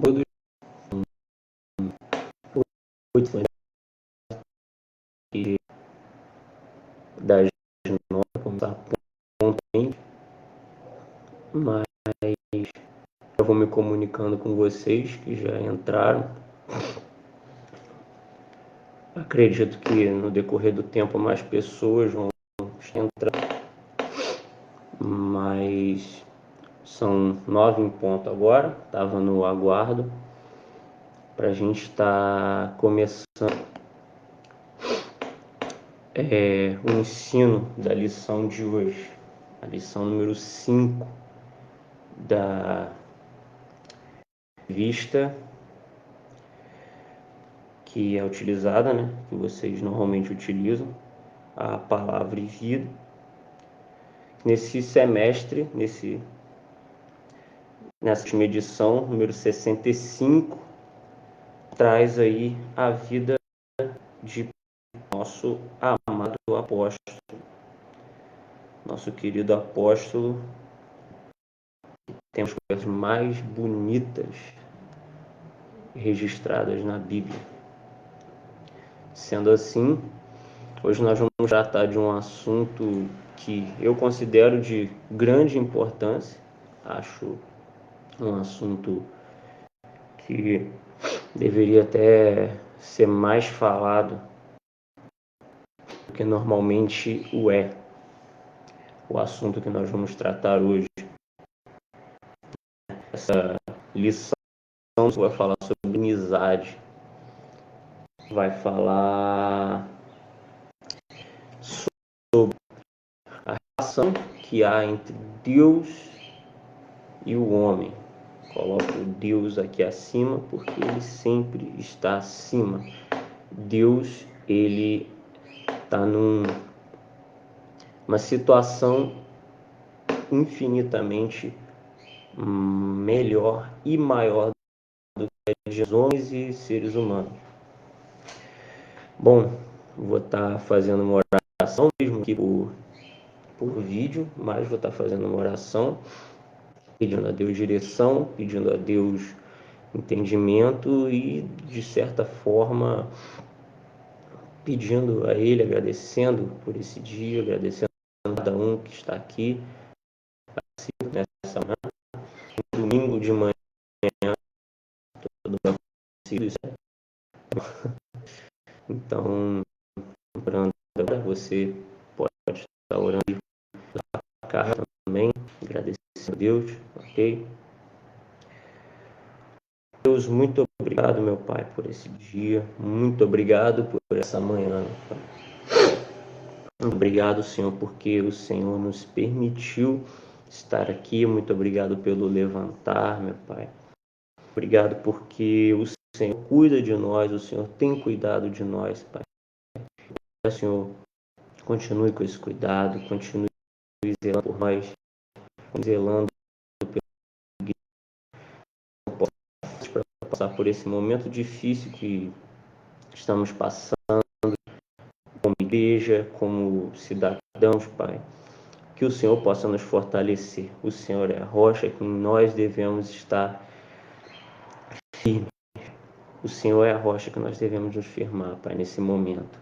Todos os das notas, como está pontualmente, mas eu vou me comunicando com vocês que já entraram. Acredito que no decorrer do tempo mais pessoas vão entrar, mas são 9 em ponto agora. Estava no aguardo para a gente estar começando o ensino da lição de hoje, a lição número 5 da revista que é utilizada, né, que vocês normalmente utilizam, a Palavra e Vida. Nesse semestre, nessa última edição, número 65, traz aí a vida de nosso amado apóstolo, nosso querido apóstolo, que tem as coisas mais bonitas registradas na Bíblia. Sendo assim, hoje nós vamos tratar de um assunto que eu considero de grande importância. Acho um assunto que deveria até ser mais falado do que normalmente o é. O assunto que nós vamos tratar hoje, essa lição, vai falar sobre amizade, vai falar sobre a relação que há entre Deus e o homem. Coloco Deus aqui acima porque ele sempre está acima. Deus, ele está numa situação infinitamente melhor e maior do que a de homens e seres humanos. Bom, vou estar fazendo uma oração mesmo aqui por vídeo, mas vou estar fazendo uma oração pedindo a Deus direção, pedindo a Deus entendimento e, de certa forma, pedindo a Ele, agradecendo por esse dia, agradecendo a cada um que está aqui nessa manhã, domingo de manhã, todo mundo certo? Então, orando agora, você pode estar orando a casa também, agradecendo a Deus, ok? Deus, muito obrigado, meu Pai, por esse dia. Muito obrigado por essa manhã, meu Pai. Muito obrigado, Senhor, porque o Senhor nos permitiu estar aqui. Muito obrigado pelo levantar, meu Pai. Obrigado porque o Senhor cuida de nós, o Senhor tem cuidado de nós, Pai. Senhor, continue com esse cuidado, continue zelando por nós, zelando para passar por esse momento difícil que estamos passando como igreja, como cidadãos, Pai. Que o Senhor possa nos fortalecer. O Senhor é a rocha que nós devemos estar firmes. O Senhor é a rocha que nós devemos nos firmar, Pai, nesse momento.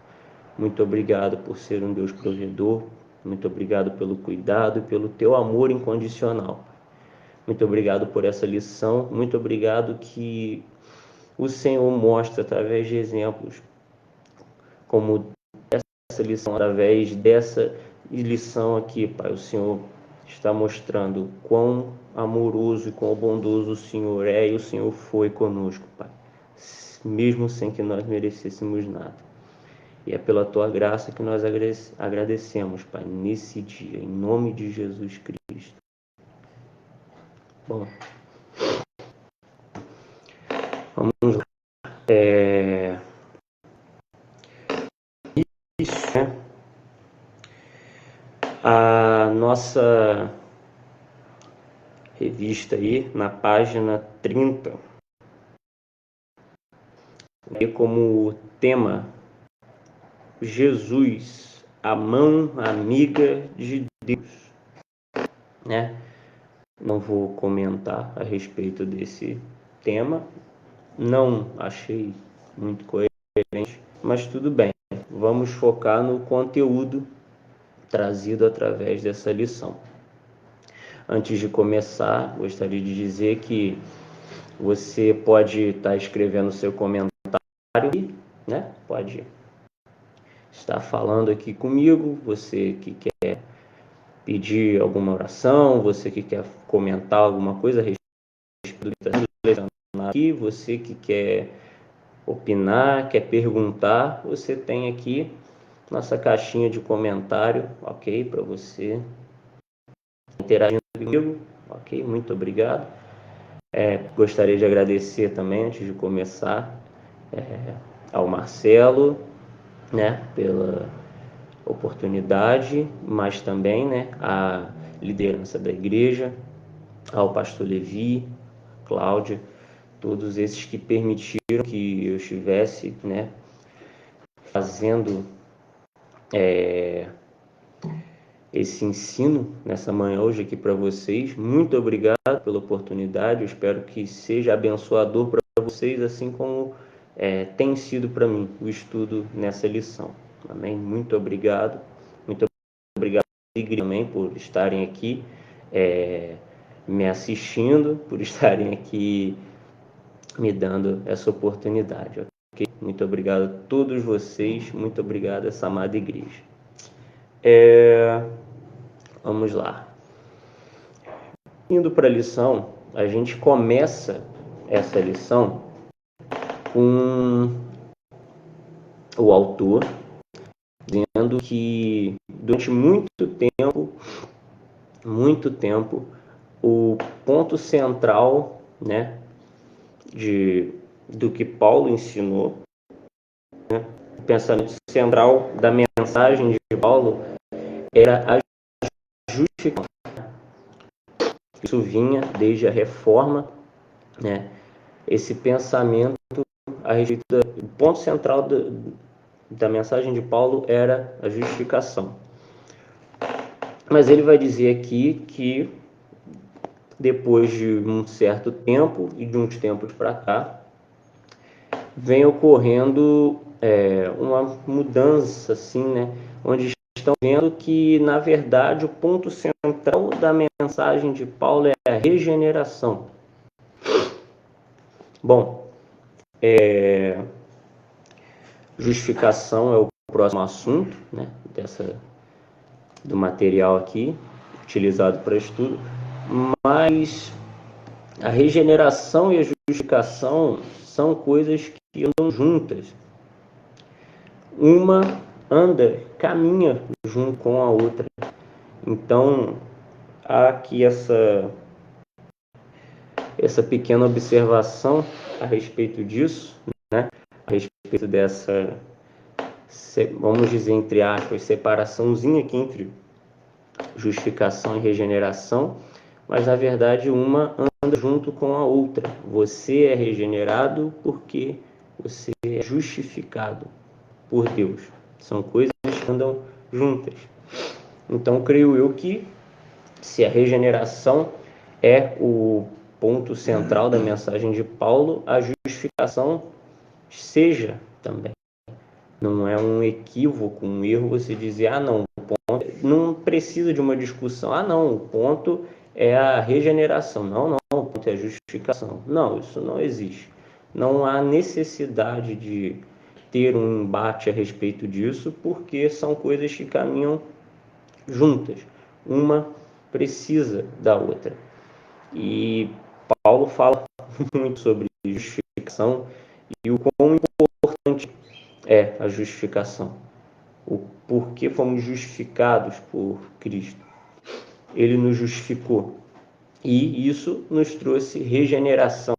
Muito obrigado por ser um Deus provedor. Muito obrigado pelo cuidado e pelo teu amor incondicional. Muito obrigado por essa lição. Muito obrigado que o Senhor mostra através de exemplos, como essa lição, através dessa lição aqui, Pai. O Senhor está mostrando quão amoroso e quão bondoso o Senhor é, e o Senhor foi conosco, Pai, mesmo sem que nós merecêssemos nada. E é pela Tua graça que nós agradecemos, Pai, nesse dia, em nome de Jesus Cristo. Bom, vamos lá. Isso, né? A nossa revista aí, na página 30, aí como tema, Jesus, a mão amiga de Deus, né? Não vou comentar a respeito desse tema, não achei muito coerente, mas tudo bem. Vamos focar no conteúdo trazido através dessa lição. Antes de começar, gostaria de dizer que você pode estar escrevendo seu comentário, né? Pode estar falando aqui comigo, você que quer pedir alguma oração, você que quer comentar alguma coisa a respeito do que está sendo aqui, você que quer opinar, quer perguntar, você tem aqui nossa caixinha de comentário, ok? Para você interagindo comigo, ok? Muito obrigado. Gostaria de agradecer também, antes de começar, ao Marcelo, né, pela oportunidade, mas também, né, a liderança da igreja, ao pastor Levi, Cláudia, todos esses que permitiram que eu estivesse, né, fazendo esse ensino nessa manhã hoje aqui para vocês. Muito obrigado pela oportunidade, eu espero que seja abençoador para vocês, assim como tem sido para mim o estudo nessa lição. Amém? Muito obrigado também por estarem aqui me assistindo, por estarem aqui me dando essa oportunidade. Okay? Muito obrigado a todos vocês, muito obrigado a essa amada igreja. Vamos lá. Indo para a lição, a gente começa essa lição com o autor dizendo que durante muito tempo, o ponto central, né, do que Paulo ensinou, né, o pensamento central da mensagem de Paulo era a justificação. Isso vinha desde a Reforma, né? Esse pensamento a respeito do ponto central da mensagem de Paulo era a justificação. Mas ele vai dizer aqui que depois de um certo tempo e de uns tempos para cá, vem ocorrendo uma mudança, assim, né? Onde estão vendo que, na verdade, o ponto central da mensagem de Paulo é a regeneração. Bom, justificação é o próximo assunto, né, do material aqui, utilizado para estudo, mas a regeneração e a justificação são coisas que andam juntas. Uma caminha junto com a outra. Então, há aqui essa pequena observação a respeito disso, né? A respeito dessa, vamos dizer, entre aspas, separaçãozinha aqui entre justificação e regeneração, mas na verdade uma anda junto com a outra. Você é regenerado porque você é justificado por Deus. São coisas que andam juntas. Então, creio eu que se a regeneração é o ponto central da mensagem de Paulo, a justificação seja também. Não é um equívoco, um erro você dizer, não, o ponto não precisa de uma discussão. Não, o ponto é a regeneração. Não, o ponto é a justificação. Não, isso não existe. Não há necessidade de ter um embate a respeito disso, porque são coisas que caminham juntas. Uma precisa da outra. E Paulo fala muito sobre justificação e o quão importante é a justificação. O porquê fomos justificados por Cristo. Ele nos justificou. E isso nos trouxe regeneração.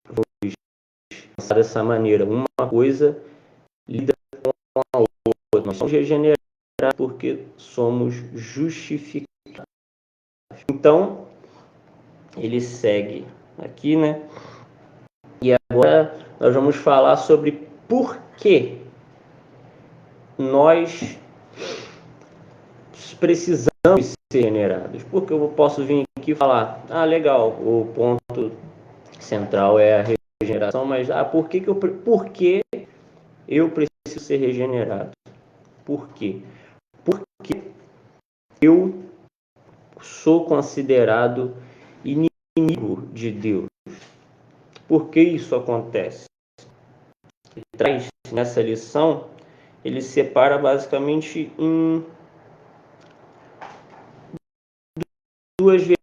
Vou pensar dessa maneira. Uma coisa lida com a outra. Nós somos regenerados porque somos justificados. Então, ele segue aqui, né? E agora nós vamos falar sobre por que nós precisamos ser regenerados. Porque eu posso vir aqui e falar, legal, o ponto central é a regeneração, mas por que eu preciso ser regenerado? Por quê? Porque eu sou considerado inimigo de Deus. Por que isso acontece? Ele traz nessa lição, ele separa basicamente em duas vezes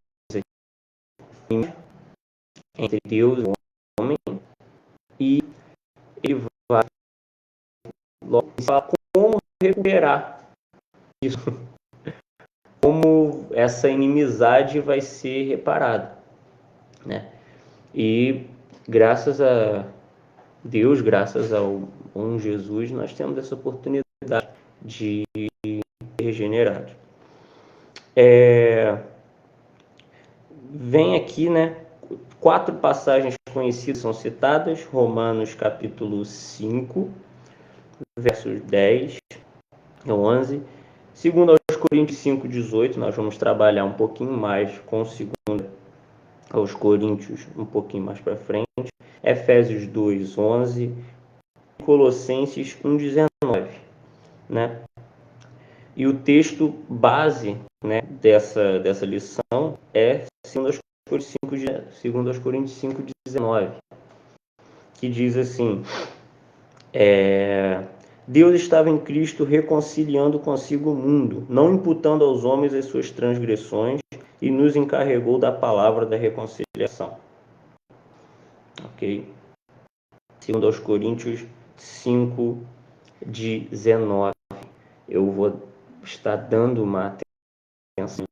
entre Deus e o homem, e ele vai logo falar como recuperar isso, como essa inimizade vai ser reparada, né? E graças a Deus, graças ao bom Jesus, nós temos essa oportunidade de ser regenerados. Vem aqui, né? 4 passagens conhecidas são citadas: Romanos capítulo 5, versos 10 a 11. Segundo aos Coríntios 5:18, nós vamos trabalhar um pouquinho mais com segundo aos Coríntios um pouquinho mais para frente. Efésios 2:11 e Colossenses 1:19, né? E o texto base, né, dessa lição é 2 Coríntios 5:19, que diz assim: Deus estava em Cristo reconciliando consigo o mundo, não imputando aos homens as suas transgressões, e nos encarregou da palavra da reconciliação. Ok? 2 Coríntios 5:19. Eu vou estar dando uma atenção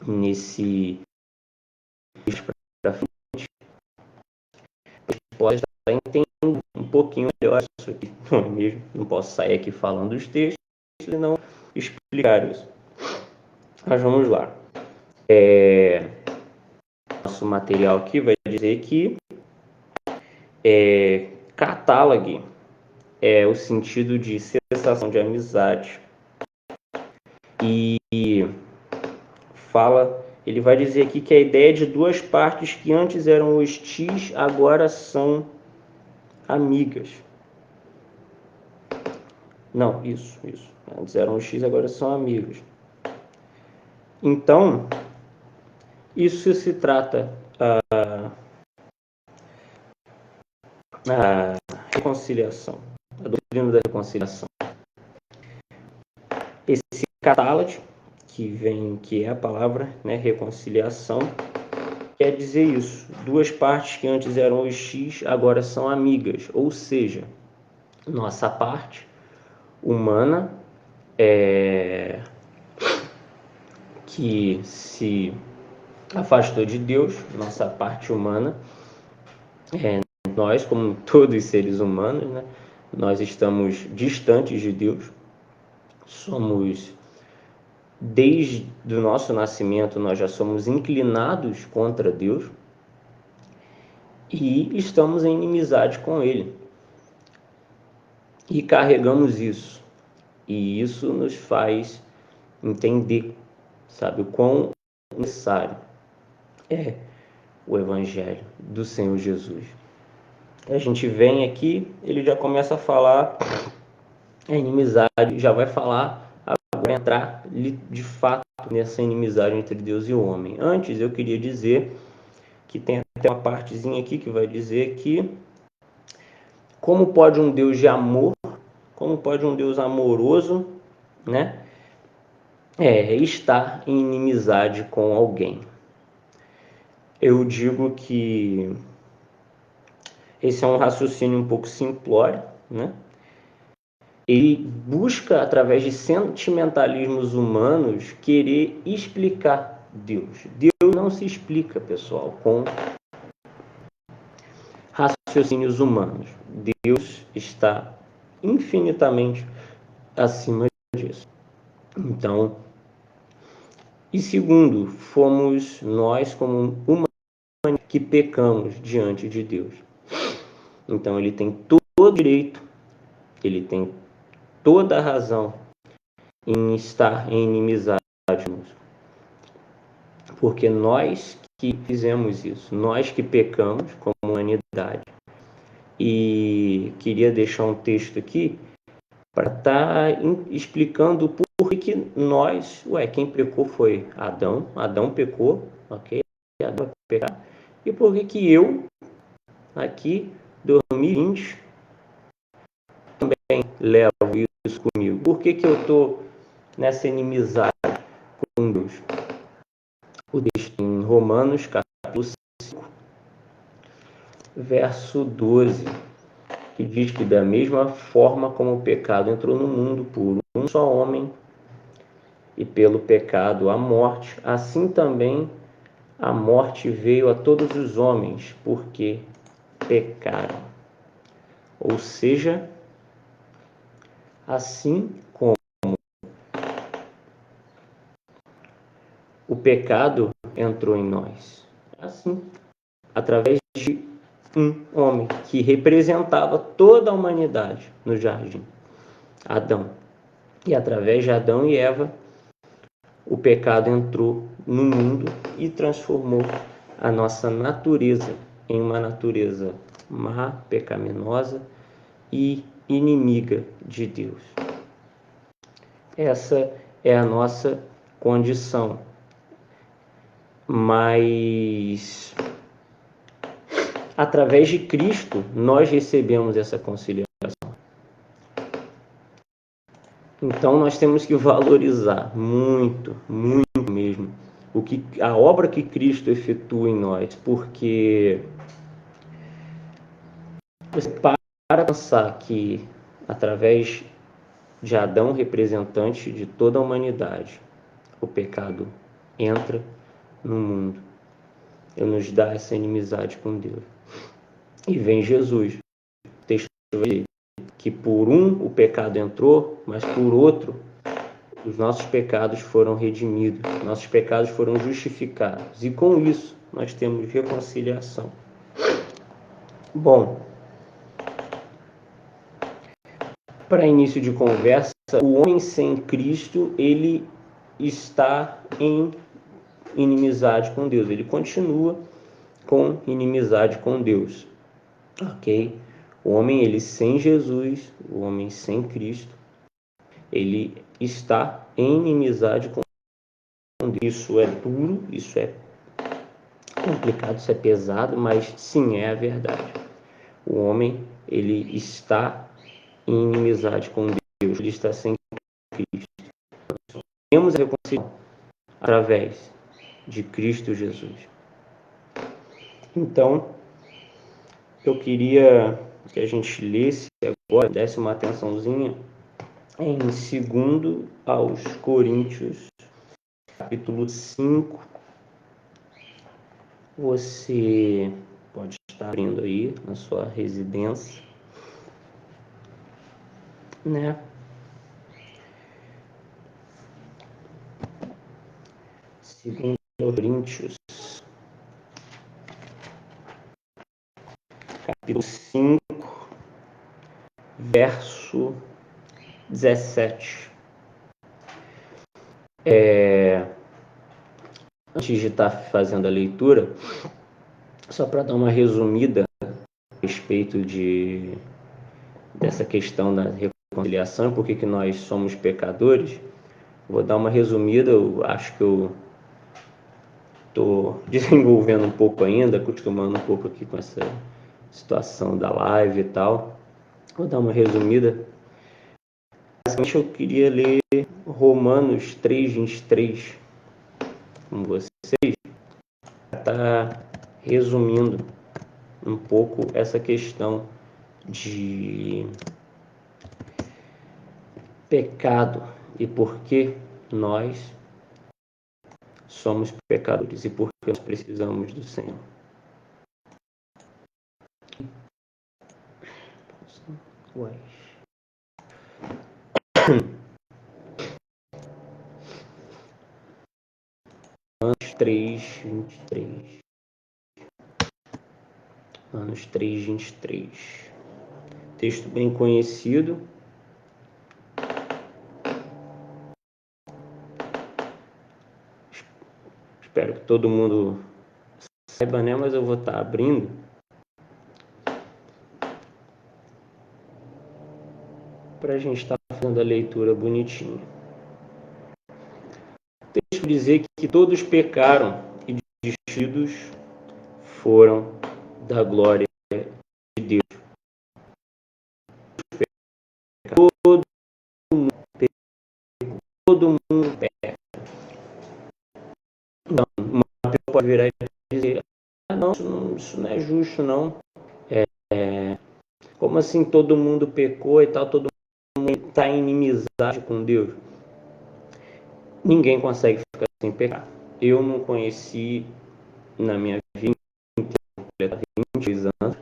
nesse para frente, pode estar entendendo um pouquinho melhor isso aqui, não é mesmo? Não posso sair aqui falando os textos e não explicar isso. Mas vamos lá. Nosso material aqui vai dizer que catálogo é o sentido de cessação de amizade. E ele vai dizer aqui que a ideia de duas partes que antes eram hostis, agora são amigas. Não, isso. Antes eram hostis, agora são amigas. Então, isso se trata a reconciliação, a doutrina da reconciliação. Esse catálogo, que é a palavra, né, reconciliação, quer dizer isso. Duas partes que antes eram hostis, agora são amigas. Ou seja, nossa parte humana que se afastou de Deus, nossa parte humana, nós, como todos os seres humanos, né, nós estamos distantes de Deus, desde o nosso nascimento, nós já somos inclinados contra Deus e estamos em inimizade com Ele. E carregamos isso. E isso nos faz entender, sabe, o quão necessário é o Evangelho do Senhor Jesus. A gente vem aqui, ele já começa a falar a inimizade, já vai falar, vai entrar de fato nessa inimizade entre Deus e o homem. Antes eu queria dizer que tem até uma partezinha aqui que vai dizer que como pode um Deus de amor Como pode um Deus amoroso, né, estar em inimizade com alguém? Eu digo que esse é um raciocínio um pouco simplório, né? Ele busca, através de sentimentalismos humanos, querer explicar Deus. Deus não se explica, pessoal, com raciocínios humanos. Deus está infinitamente acima disso. Então, e segundo, fomos nós como humanos que pecamos diante de Deus. Então, ele tem todo o direito, ele tem toda a razão em estar em inimizade conosco. Porque nós que fizemos isso, nós que pecamos como humanidade. E queria deixar um texto aqui para estar explicando por que nós, quem pecou foi Adão, Adão pecou, ok? Adão vai pecar. E por que eu, aqui, 2020, também levo isso comigo? Por que eu estou nessa inimizade com Deus? O texto em Romanos, capítulo 5, verso 12, que diz que da mesma forma como o pecado entrou no mundo por um só homem, e pelo pecado a morte, assim também a morte veio a todos os homens, porque pecaram. Ou seja, assim como o pecado entrou em nós, assim, através de um homem que representava toda a humanidade no jardim, Adão. E através de Adão e Eva, o pecado entrou no mundo e transformou a nossa natureza em uma natureza má, pecaminosa e inimiga de Deus. Essa é a nossa condição. Mas através de Cristo nós recebemos essa conciliação. Então nós temos que valorizar muito, muito mesmo a obra que Cristo efetua em nós, porque você para pensar que através de Adão, representante de toda a humanidade, o pecado entra no mundo e nos dá essa inimizade com Deus. E vem Jesus, o texto diz que por um o pecado entrou, mas por outro os nossos pecados foram redimidos, nossos pecados foram justificados. E com isso nós temos reconciliação. Bom, para início de conversa, o homem sem Cristo, ele está em inimizade com Deus. Ele continua com inimizade com Deus. Ok? O homem, ele sem Jesus, o homem sem Cristo, ele está em inimizade com Deus. Isso é duro, isso é complicado, isso é pesado, mas sim, é a verdade. O homem, ele está em inimizade com Deus, ele está sem Cristo. Temos a reconciliação através de Cristo Jesus. Então, eu queria que a gente lesse agora, desse uma atençãozinha em 2 aos Coríntios, capítulo 5. Você pode estar abrindo aí na sua residência, né? 2 Coríntios, capítulo 5, verso 17. Antes de estar fazendo a leitura, só para dar uma resumida a respeito dessa questão da reconciliação, por que nós somos pecadores, vou dar uma resumida. Eu acho que eu estou desenvolvendo um pouco ainda, acostumando um pouco aqui com essa situação da live e tal. Vou dar uma resumida. basicamente eu queria ler Romanos 3:23 com vocês, para estar resumindo um pouco essa questão de pecado e por que nós somos pecadores e por que nós precisamos do Senhor. Romanos 3:23. Romanos 3:23. Texto bem conhecido. Espero que todo mundo saiba, né? Mas eu vou estar abrindo para a gente estar fazendo a leitura bonitinha. O texto dizer que todos pecaram e destituídos foram da glória de Deus. Todo mundo peca. Não, uma pessoa pode virar e dizer: não, isso não é justo, não. Como assim todo mundo pecou e tal, todo mundo está em inimizade com Deus? Ninguém consegue ficar sem pecar. Eu não conheci na minha vida inteira, 22 anos,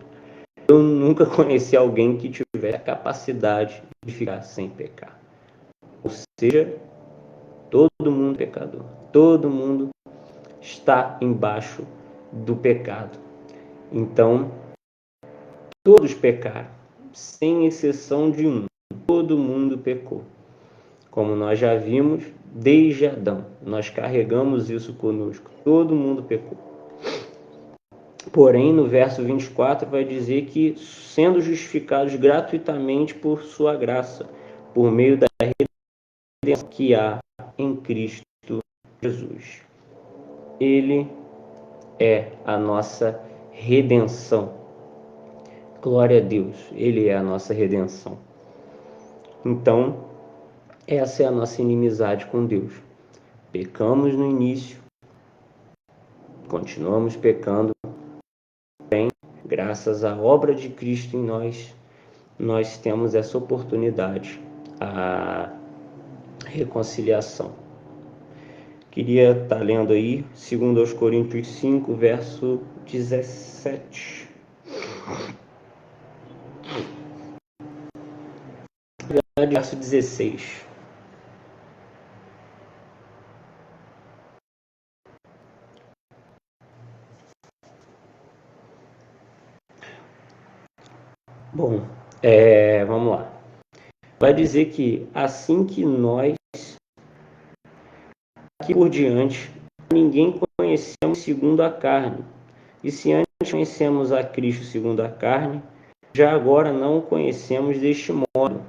eu nunca conheci alguém que tivesse a capacidade de ficar sem pecar. Ou seja, todo mundo é pecador. Todo mundo está embaixo do pecado. Então, todos pecaram, sem exceção de um. Todo mundo pecou. Como nós já vimos, desde Adão, nós carregamos isso conosco. Todo mundo pecou. Porém, no verso 24 vai dizer que, sendo justificados gratuitamente por sua graça, por meio da redenção que há em Cristo Jesus. Ele é a nossa redenção. Glória a Deus, Ele é a nossa redenção. Então, essa é a nossa inimizade com Deus. Pecamos no início, continuamos pecando, porém, graças à obra de Cristo em nós temos essa oportunidade, a reconciliação. Queria estar lendo aí, 2 Coríntios 5, verso 17. Verso 16. Bom, vamos lá. Vai dizer que assim que nós, aqui por diante, ninguém conhecemos segundo a carne. E se antes conhecemos a Cristo segundo a carne, já agora não o conhecemos deste modo.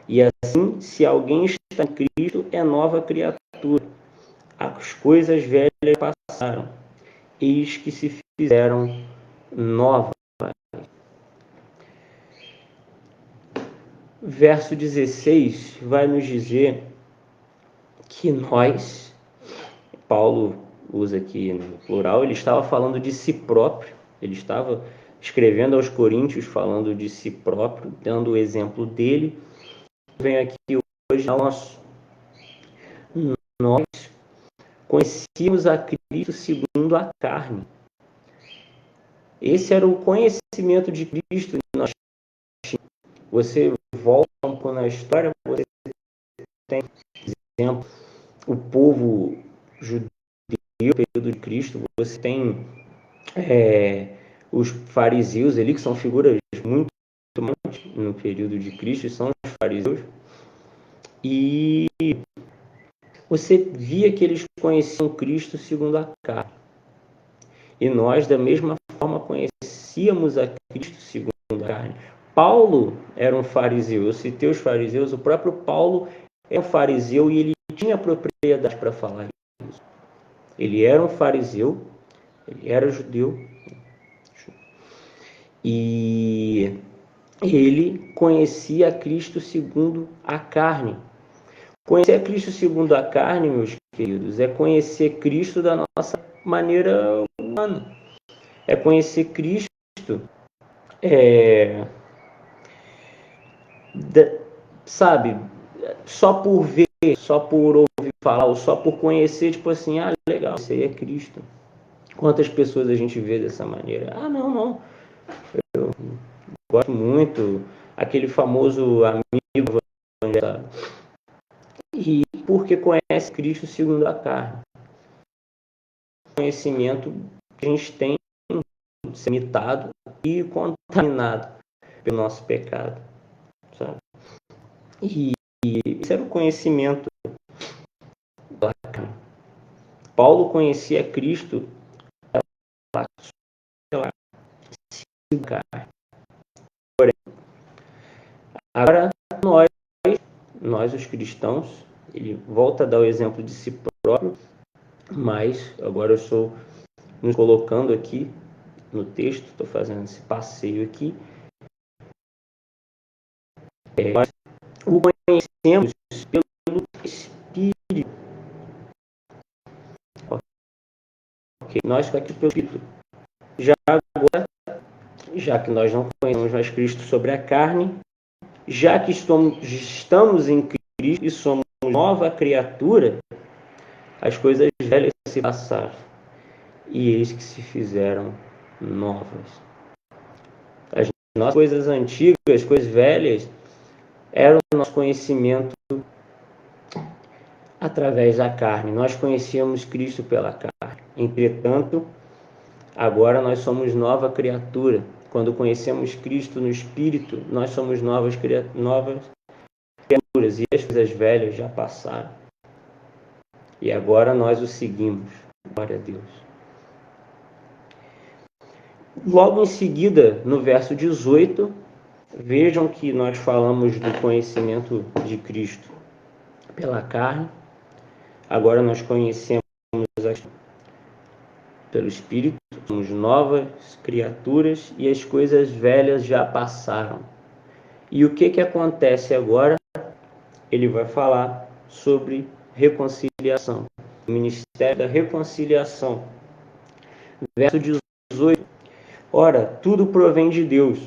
E assim, se alguém está em Cristo, é nova criatura. As coisas velhas passaram, eis que se fizeram novas. Verso 16 vai nos dizer que nós, Paulo usa aqui no plural, ele estava falando de si próprio, ele estava escrevendo aos Coríntios falando de si próprio, dando o exemplo dele. Vem aqui hoje nós conhecíamos a Cristo segundo a carne. Esse era o conhecimento de Cristo que nós tínhamos. Você volta um pouco na história, você tem, por exemplo, o povo judeu no período de Cristo, você tem os fariseus ali, que são figuras muito marcantes no período de Cristo, são os fariseus, e você via que eles conheciam Cristo segundo a carne. E nós, da mesma forma, conhecíamos a Cristo segundo a carne. Paulo era um fariseu, eu citei os fariseus, o próprio Paulo é um fariseu e ele tinha propriedade para falar isso. Ele era um fariseu, ele era judeu, e ele conhecia Cristo segundo a carne. Conhecer a Cristo segundo a carne, meus queridos, é conhecer Cristo da nossa maneira humana. É conhecer Cristo sabe, só por ver, só por ouvir falar, ou só por conhecer, tipo assim, legal, esse aí é Cristo. Quantas pessoas a gente vê dessa maneira? Não, eu gosto muito, aquele famoso amigo evangélico, e porque conhece Cristo segundo a carne. Conhecimento que a gente tem limitado e contaminado pelo nosso pecado, sabe? E esse era o conhecimento da carne. Paulo conhecia Cristo pela carne. Porém, agora nós os cristãos, ele volta a dar o exemplo de si próprio, mas agora eu estou nos colocando aqui no texto, estou fazendo esse passeio aqui. Nós o conhecemos pelo Espírito. Ok, nós aqui pelo Espírito. Já agora, já que nós não conhecemos mais Cristo sobre a carne, já que estamos em Cristo e somos nova criatura, as coisas velhas se passaram e eis que se fizeram novas. As nossas coisas antigas, coisas velhas, eram o nosso conhecimento através da carne. Nós conhecíamos Cristo pela carne. Entretanto, agora nós somos nova criatura. Quando conhecemos Cristo no Espírito, nós somos novas criaturas e as coisas velhas já passaram. E agora nós o seguimos. Glória a Deus. Logo em seguida, no verso 18, vejam que nós falamos do conhecimento de Cristo pela carne. Agora nós conhecemos pelo Espírito, somos novas criaturas e as coisas velhas já passaram. E o que acontece agora? Ele vai falar sobre reconciliação, o ministério da reconciliação. Verso 18. Ora, tudo provém de Deus,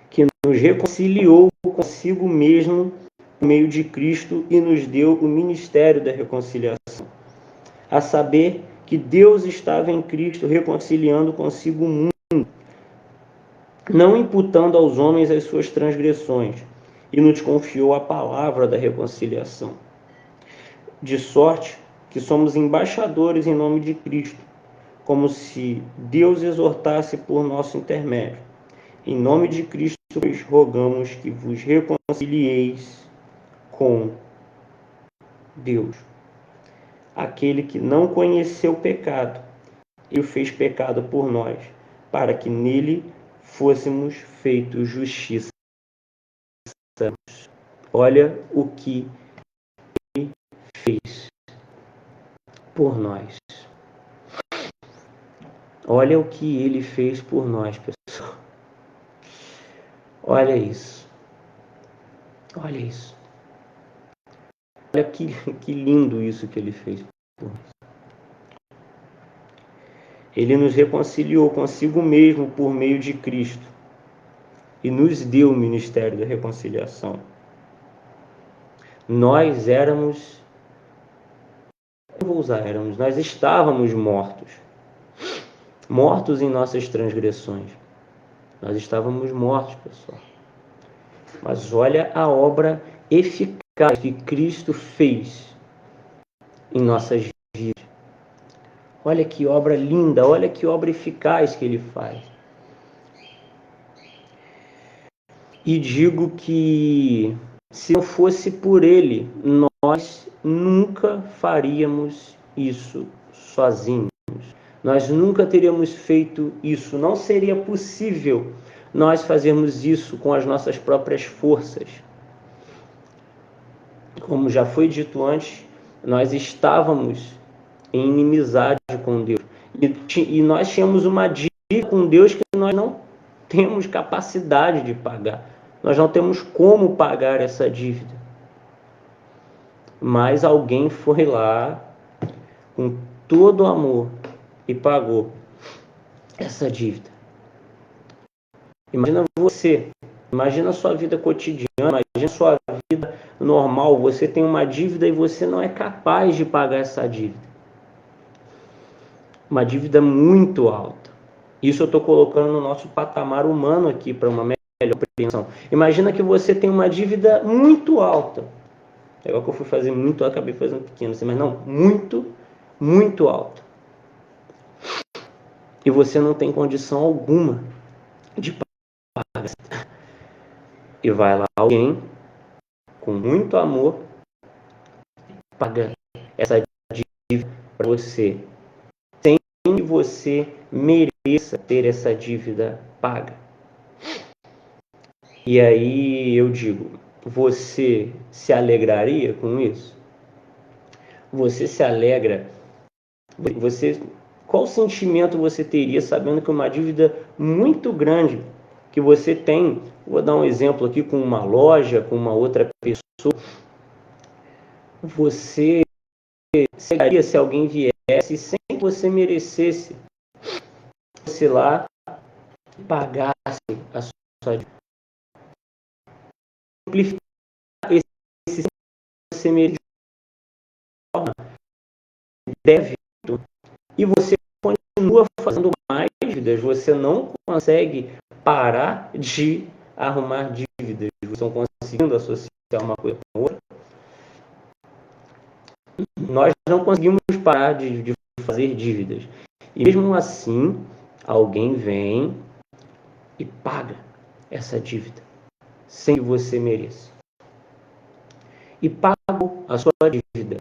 que nos reconciliou consigo mesmo por meio de Cristo e nos deu o ministério da reconciliação. A saber, que Deus estava em Cristo reconciliando consigo o mundo, não imputando aos homens as suas transgressões, e nos confiou a palavra da reconciliação. De sorte que somos embaixadores em nome de Cristo, como se Deus exortasse por nosso intermédio. Em nome de Cristo, pois, rogamos que vos reconcilieis com Deus. Aquele que não conheceu o pecado, ele o fez pecado por nós, para que nele fôssemos feitos justiça. Olha o que ele fez por nós. Olha o que ele fez por nós, pessoal. Olha isso. Olha isso. Olha que lindo isso que ele fez por nós. Ele nos reconciliou consigo mesmo por meio de Cristo e nos deu o ministério da reconciliação. Nós nós estávamos mortos em nossas transgressões. Nós estávamos mortos, pessoal. Mas olha a obra eficaz que Cristo fez em nossas vidas. Olha que obra linda, olha que obra eficaz que ele faz. E digo que se não fosse por ele, nós nunca faríamos isso sozinhos. Nós nunca teríamos feito isso. Não seria possível nós fazermos isso com as nossas próprias forças. Como já foi dito antes, nós estávamos em inimizade com Deus. E nós tínhamos uma dívida com Deus que nós não temos capacidade de pagar. Nós não temos como pagar essa dívida. Mas alguém foi lá com todo o amor e pagou essa dívida. Imagina você, imagina a sua vida cotidiana, imagina a sua vida normal. Você tem uma dívida e você não é capaz de pagar essa dívida. Uma dívida muito alta. Isso eu estou colocando no nosso patamar humano aqui para uma melhor compreensão. Imagina que você tem uma dívida muito alta. É igual que eu fui fazer muito, eu acabei fazendo pequeno, mas não, muito, muito alta. E você não tem condição alguma de pagar. E vai lá alguém, com muito amor, paga essa dívida para você, sem que você mereça ter essa dívida paga. E aí eu digo, você se alegraria com isso? Você se alegra? Qual sentimento você teria sabendo que uma dívida muito grande que você tem, vou dar um exemplo aqui com uma loja, com uma outra pessoa, você seria se alguém viesse sem que você merecesse, você lá pagasse a sua dívida? Simplificar esse que você merece, deve, e você continua fazendo mais dívidas, você não consegue parar de arrumar dívidas, vocês estão conseguindo associar uma coisa com outra. Nós não conseguimos parar de fazer dívidas. E mesmo assim, alguém vem e paga essa dívida, sem que você mereça. E pagou a sua dívida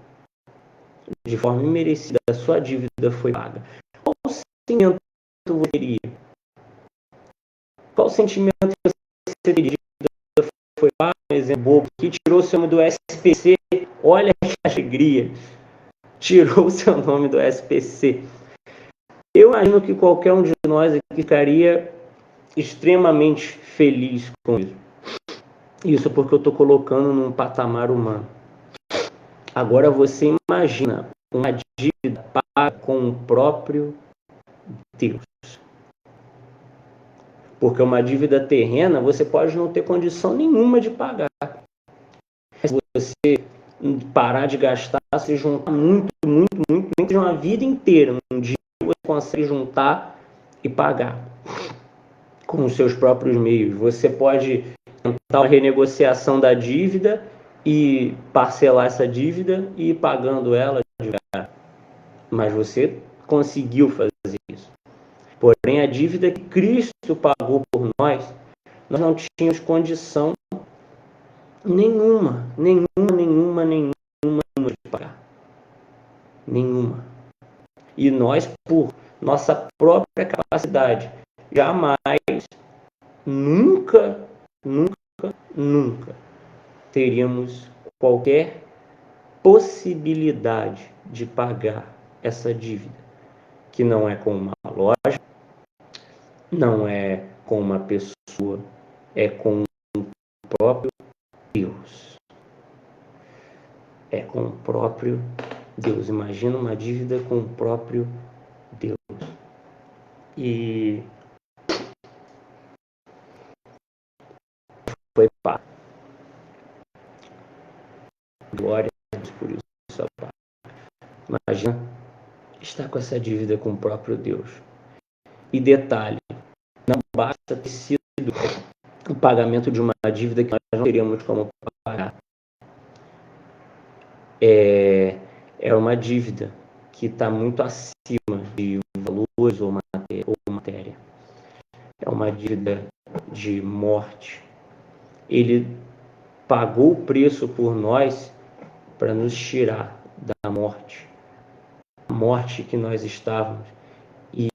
de forma imerecida, a sua dívida foi paga. Qual sentimento você teria? Qual sentimento você teria? Foi pago, um exemplo bobo, que tirou o seu nome do SPC, olha que alegria, tirou o seu nome do SPC. Eu imagino que qualquer um de nós aqui ficaria extremamente feliz com isso. Isso porque eu estou colocando num patamar humano. Agora você imagina uma dívida paga com o próprio Deus. Porque uma dívida terrena você pode não ter condição nenhuma de pagar. Se você parar de gastar, se juntar muito, nem que uma vida inteira, um dia você consegue juntar e pagar com os seus próprios meios. Você pode tentar uma renegociação da dívida e parcelar essa dívida e ir pagando ela devagar. Mas você conseguiu fazer isso. Porém, a dívida que Cristo pagou por nós não tínhamos condição nenhuma de pagar. Nenhuma. E nós, por nossa própria capacidade, jamais, nunca teríamos qualquer possibilidade de pagar essa dívida, que não é com uma loja, não é com uma pessoa, é com o próprio Deus. É com o próprio Deus. Imagina uma dívida com o próprio Deus. E foi pago. Glória a Deus por isso. Imagina estar com essa dívida com o próprio Deus. E detalhe, não basta ter sido o pagamento de uma dívida que nós não teríamos como pagar. É uma dívida que está muito acima de valores ou matéria. É uma dívida de morte. Ele pagou o preço por nós para nos tirar da morte. A morte que nós estávamos e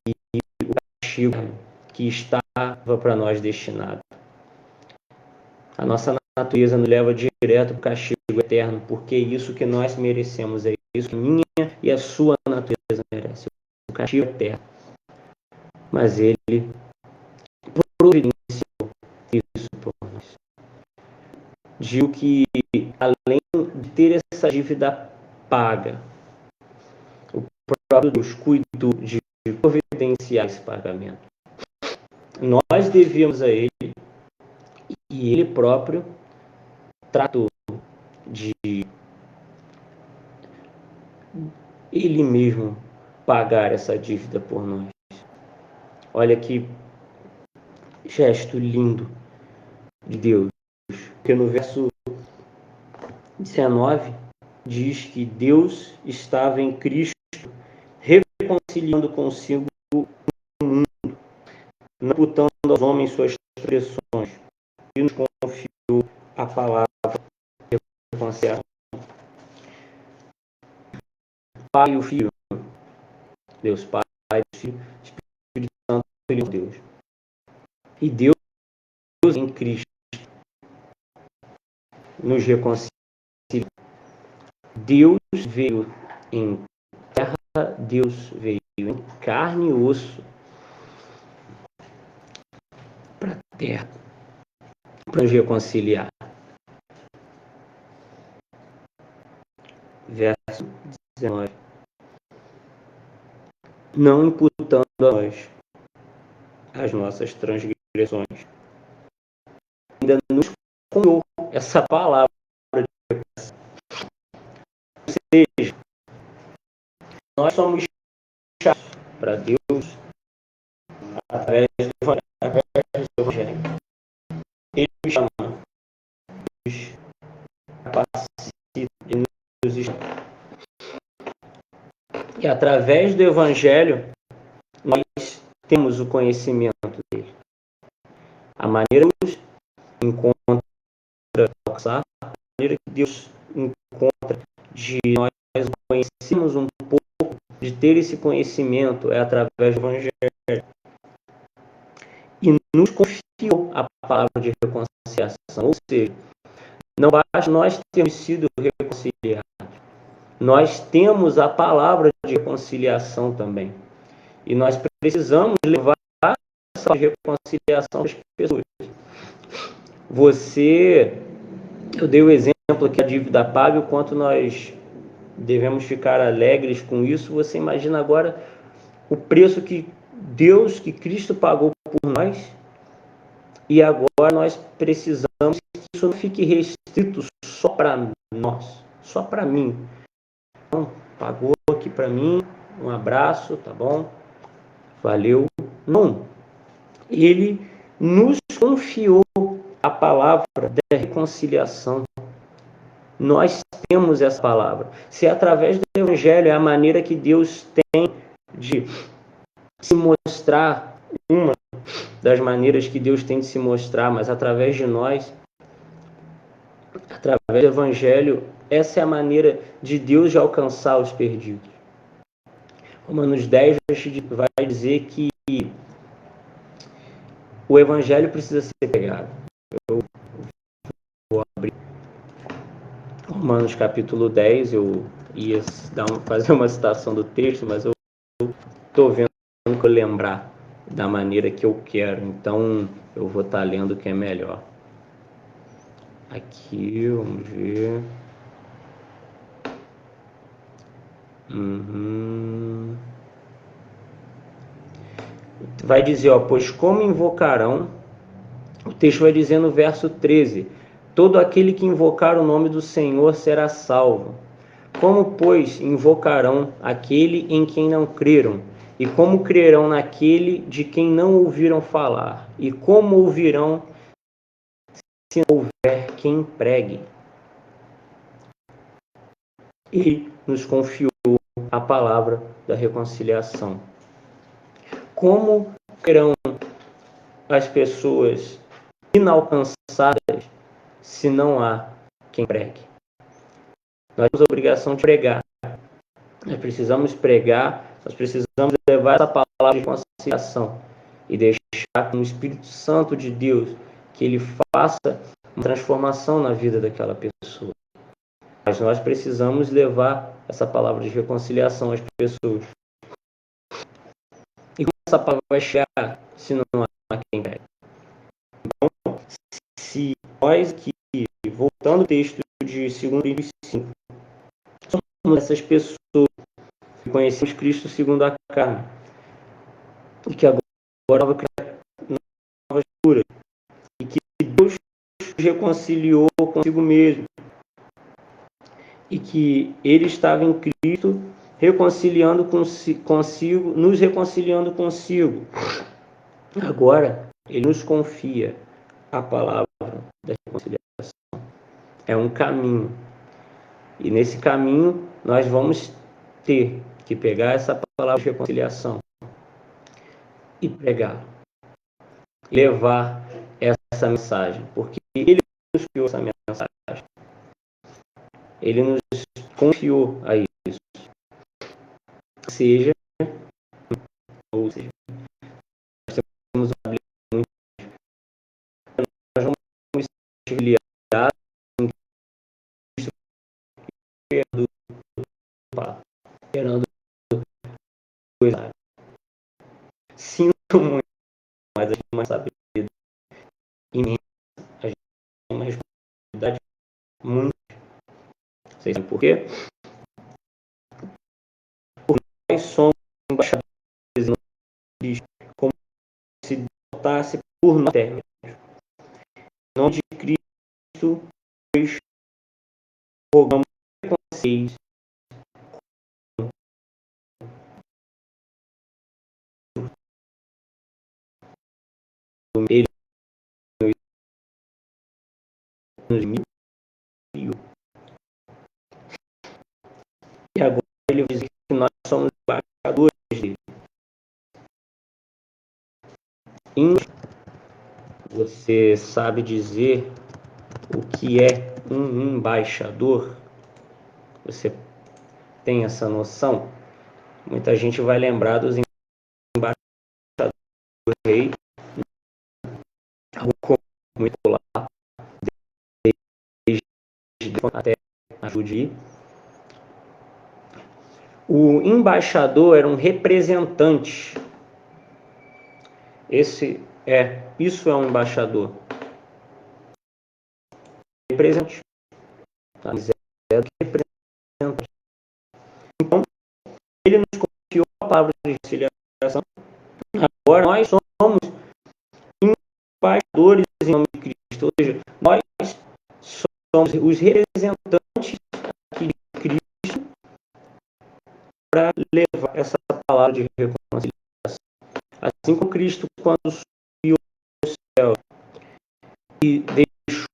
o castigo que estava para nós destinado. A nossa natureza nos leva direto para o castigo eterno, porque é isso que nós merecemos, é isso que a minha e a sua natureza merece, o castigo eterno. Mas ele, por providenciou isso por nós. Digo que, além de ter essa dívida paga, o próprio Deus cuidou de providenciar esse pagamento. Nós devíamos a Ele e Ele próprio tratou de Ele mesmo pagar essa dívida por nós. Olha que gesto lindo de Deus, porque no verso 19 diz que Deus estava em Cristo reconciliando consigo o mundo, não imputando aos homens suas transgressões, e nos confiou a palavra de reconciliação. Pai e o Filho, Deus Pai, Filho, Espírito Santo, Filho de Deus. E Deus em Cristo nos reconcilia. Deus veio em terra, Deus veio em carne e osso para a terra, para nos reconciliar. Verso 19. Não imputando a nós as nossas transgressões. Ainda nos confiou essa palavra de reconciliação. Ou seja, nós somos chatos para Deus através do Evangelho. Ele nos chama, nos capacita, ele nos chama. E através do Evangelho, nós temos o conhecimento dele. A maneira que Deus encontra alcançar, a maneira que Deus encontra de nós conhecermos um pouco, de ter esse conhecimento, é através do Evangelho. E nos confiou a palavra de reconciliação. Ou seja, não basta nós termos sido reconciliados. Nós temos a palavra de reconciliação também. E nós precisamos levar essa reconciliação às pessoas. Eu dei o exemplo aqui da dívida paga, o quanto nós devemos ficar alegres com isso. Você imagina agora o preço que Deus, que Cristo pagou por nós, e agora nós precisamos que isso não fique restrito só para nós, só para mim. Então, pagou aqui para mim, um abraço, tá bom? Valeu. Não. Ele nos confiou a palavra da reconciliação. Nós temos essa palavra. Se através do Evangelho é a maneira que Deus tem de se mostrar, uma das maneiras que Deus tem de se mostrar, mas através de nós, através do Evangelho, essa é a maneira de Deus de alcançar os perdidos. Romanos 10 vai dizer que o Evangelho precisa ser pregado. Eu vou abrir Romanos capítulo 10, eu ia fazer uma citação do texto, mas eu estou vendo que eu lembrar da maneira que eu quero, então eu vou estar lendo o que é melhor. Aqui, vamos ver. Vai dizer, pois como invocarão, o texto vai dizer no verso 13, todo aquele que invocar o nome do Senhor será salvo. Como, pois, invocarão aquele em quem não creram? E como crerão naquele de quem não ouviram falar? E como ouvirão se não houver quem pregue? Ele nos confiou a palavra da reconciliação. Como crerão as pessoas inalcançadas se não há quem pregue? Nós temos a obrigação de pregar. Nós precisamos pregar, nós precisamos levar essa palavra de reconciliação e deixar com o Espírito Santo de Deus que ele faça uma transformação na vida daquela pessoa. Mas nós precisamos levar essa palavra de reconciliação às pessoas. E como essa palavra vai chegar se não há quem pregue? se nós que, voltando ao texto de 2 Coríntios 5, somos essas pessoas que conhecemos Cristo segundo a carne, e que agora nova criatura, e que Deus nos reconciliou consigo mesmo, e que Ele estava em Cristo reconciliando consigo, nos reconciliando consigo. Agora, Ele nos confia a palavra da reconciliação. É um caminho. E nesse caminho, nós vamos ter que pegar essa palavra de reconciliação e pregar. Levar essa mensagem. Porque Ele nos confiou essa mensagem. Ele nos confiou a isso. Seja, ou seja, nós temos uma Bíblia muito. Nós vamos ser ligados em Cristo, esperando coisa. Sinto muito, mas a gente não sabe imensa. A gente tem uma responsabilidade muito. Vocês sabem por quê? Porque nós somos embaixadores em Cristo, como se botasse por nós termos. Em nome de Cristo, pois rogamos com vocês. Ele nos enviou. E agora ele diz que nós somos embaixadores dele. Você sabe dizer o que é um embaixador? Você tem essa noção? Muita gente vai lembrar dos embaixadores do rei, muito lá, desde até a Judi. O embaixador era um representante. Isso é um embaixador. Representante. Mas é representante. Então, ele nos confiou a palavra de reconciliação. Agora nós somos embaixadores em nome de Cristo. Ou seja, nós somos os representantes aqui de Cristo para levar essa palavra de reconciliação. Assim como Cristo, quando subiu ao céu e deixou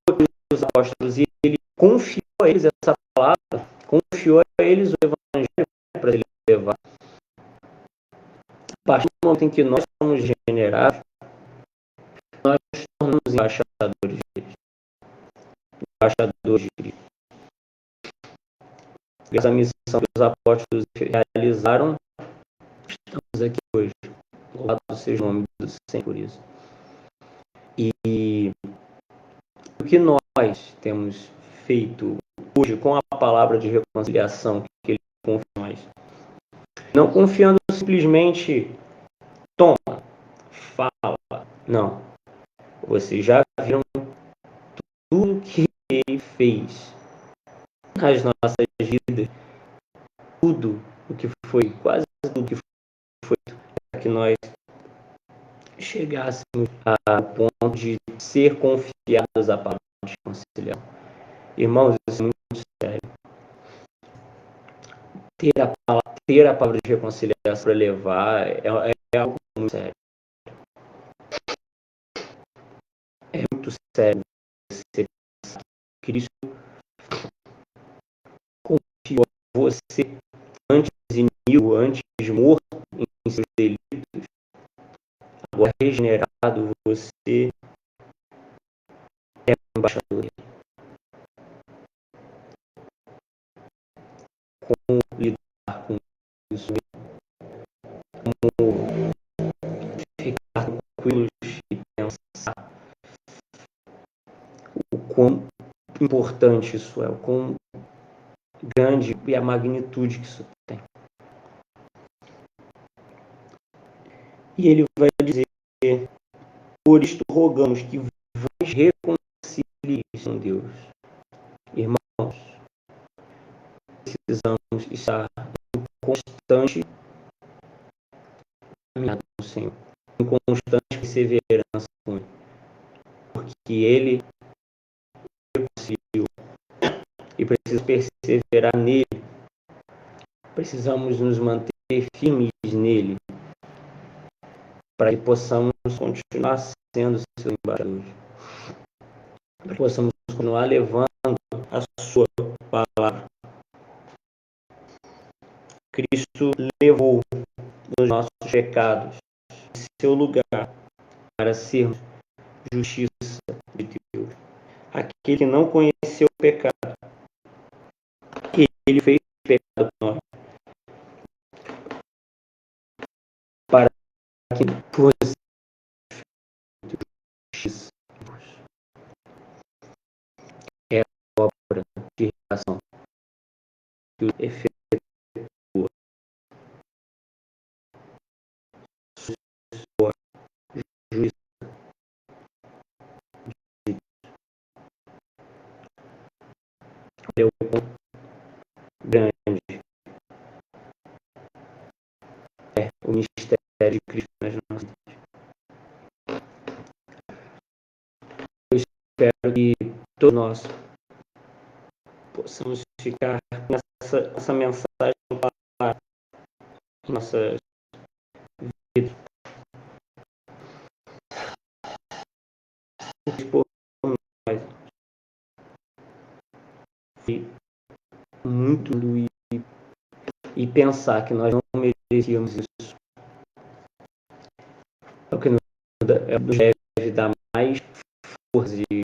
os apóstolos, e ele confiou a eles essa palavra, confiou a eles o evangelho para ele levar. A partir do momento em que nós somos regenerados, nós nos tornamos embaixadores de Cristo. Embaixadores de Cristo. Essa missão que os apóstolos realizaram, estamos aqui hoje. Louvado seja o nome do Senhor por isso. E o que nós temos feito hoje com a palavra de reconciliação que ele confia em nós? Não confiando simplesmente, toma, fala. Não. Vocês já viram tudo que ele fez nas nossas vidas. Tudo o que foi, quase tudo que foi, para que nós chegássemos ao ponto de ser confiados à palavra de reconciliação. Irmãos, isso é muito sério. Ter a palavra de reconciliação para levar é algo muito sério. É muito sério você pensar que Cristo confiou a você antes inimigo, antes morto em seus delitos. Agora regenerado, você é um embaixador dele. Como lidar com isso? Como ficar tranquilos e pensar o quão importante isso é, o quão grande e a magnitude que isso tem. E ele vai dizer: por isto rogamos que vos reconcilieis com Deus. Irmãos, precisamos estar em constante caminhada com o Senhor, em constante perseverança com Ele, porque Ele conseguiu e precisa perseverar nele. Precisamos nos manter firmes nele, para que possamos continuar sendo seus embaixadores, para que possamos continuar levando a sua palavra. Cristo levou os nossos pecados em seu lugar para sermos justiça de Deus. Aquele que não conheceu o pecado, ele fez pecado por nós, para que fosse justiça de Deus. É a obra de redenção que o efetua sua justiça de Deus. Olha o quão grande é o mistério de Cristo nas nossas vidas. Eu espero que todos nós possamos ficar nessa mensagem para nossa vida. Por nós. Muito e pensar que nós não merecíamos isso. É o que nos deve dar mais força e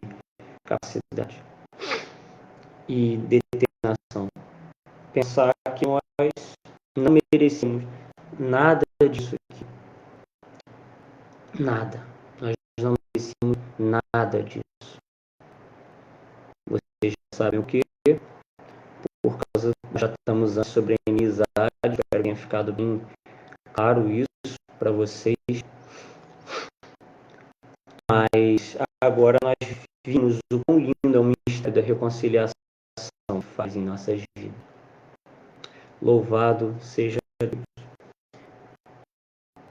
capacidade e determinação. Pensar que nós não merecemos nada disso aqui. Nada. Nós não merecemos nada disso. Vocês já sabem o que? Por causa, já estamos sobre a inimizade. Espero que tenha ficado bem claro isso para vocês. Mas agora nós vimos o quão lindo é o mistério da reconciliação que faz em nossas vidas. Louvado seja Deus.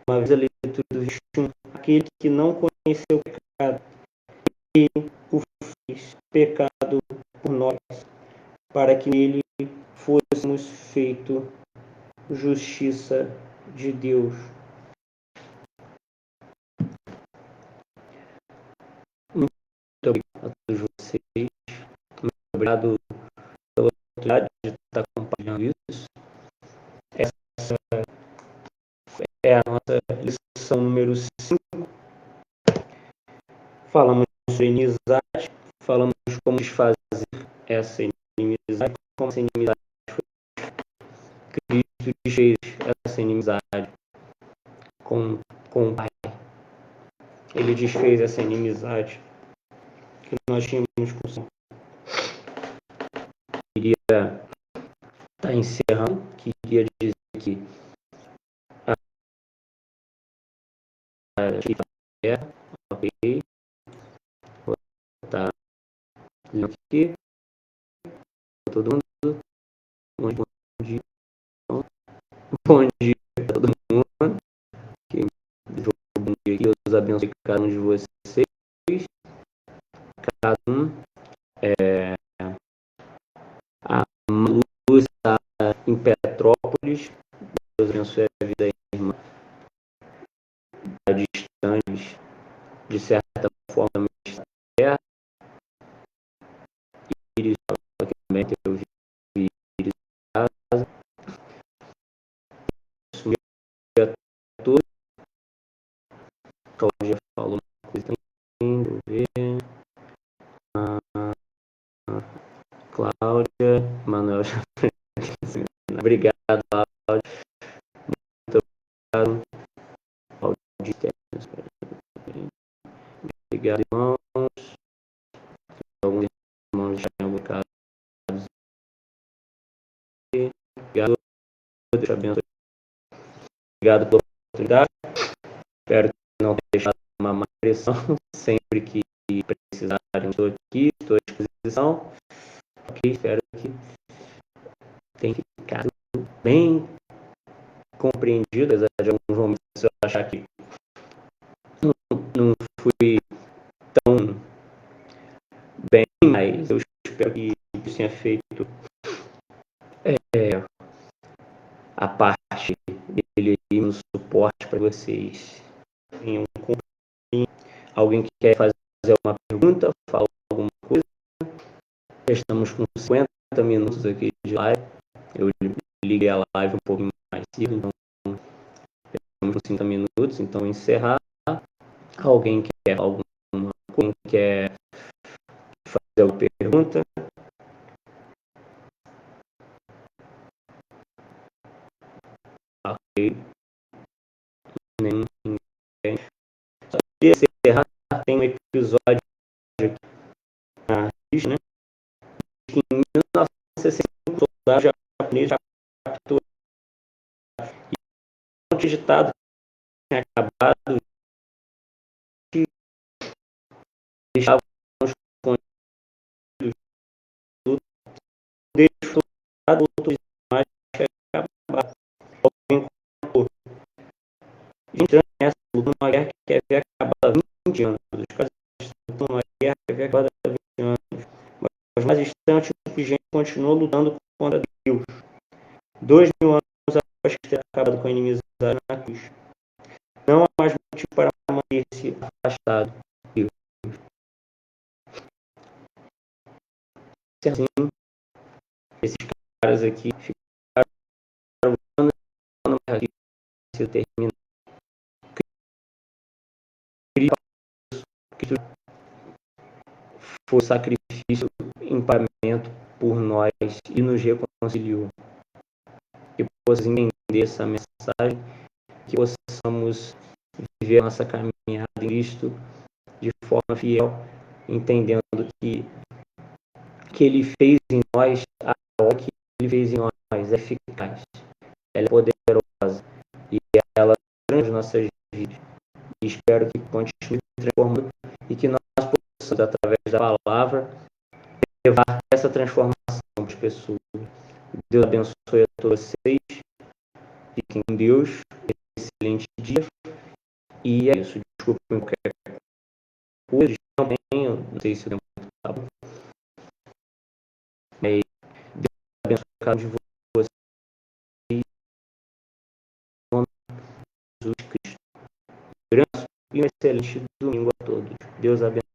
Uma vez a leitura do 21, aquele que não conheceu o pecado, ele o fez pecado por nós, para que nele fôssemos feito justiça de Deus. Muito obrigado a todos vocês. Muito obrigado pela oportunidade de estar acompanhando isso. Essa é a nossa lição número 5. Falamos sobre inimizade, falamos como desfazer essa inimizade, como essa inimizade foi. Cristo desfez essa inimizade com o Pai. Ele desfez essa inimizade que nós tínhamos com o Senhor. Queria estar encerrando, queria dizer que ok, vou estar aqui para todo mundo. Bom dia a todo mundo. Que bom dia, que Deus abençoe cada um de vocês. Cada um. A Luz está em Petrópolis. Deus abençoe a vida da irmã. Distante, de certa forma, terra. Iris também eu vi Iris em casa. Assumi a tudo. Cláudia falou uma coisa também. Vou ver. Cláudia, Manuel. Obrigado, Cláudia. Muito obrigado. Obrigado, irmãos. Alguns irmãos já tinham buscado. Obrigado. Deus te abençoe. Obrigado pela oportunidade. Espero que não tenha deixado uma má impressão. Sempre que precisarem, estou aqui, estou à disposição. exposição. Ok, espero que tenha ficado bem compreendido, apesar de alguns momentos eu achar que não fui tão bem, mas eu espero que isso tenha feito a parte dele no suporte para vocês. Alguém que quer fazer alguma pergunta, fala alguma coisa? Já estamos com 50 minutos aqui de live. Eu liguei a live um pouquinho mais cedo, então estamos com 50 minutos, então encerrar. Alguém quer alguma coisa, quer fazer alguma pergunta? Ok. Ninguém. Só queria encerrar, tem um episódio aqui na lista, né? Que em 1965 o soldado japonês capturou e digitado tinha acabado que estavam escondidos tudo deixou outros mais que acabar. Alguém contou. Entrando nessa luta numa guerra que havia acabado há 20 anos. Os caras estão numa guerra que havia acabado há 20 anos. Mas mais distante, o gente continuou lutando contra Deus. 2.000 anos após ter acabado com a inimizade na cruz. Não há mais motivo para manter-se afastado. Deus. Assim, esses caras aqui ficaram lutando na guerra que se termina. Cristo foi sacrifício em pagamento por nós e nos reconciliou. Que possamos entender essa mensagem, que possamos viver a nossa caminhada em Cristo de forma fiel, entendendo que Ele fez em nós, a obra que Ele fez em nós é eficaz, ela é poderosa e ela transforma nossas vidas. E espero que continue transformando e que nós possamos, através da palavra, levar essa transformação para as pessoas. Deus abençoe a todos vocês. Fiquem com Deus. Excelente dia. E é isso. Desculpem qualquer coisa. Também, eu não sei se o tempo está bom. Mas Deus abençoe cada um de vocês. Em nome de Jesus Cristo. Grande e um excelente domingo a todos. Deus abençoe.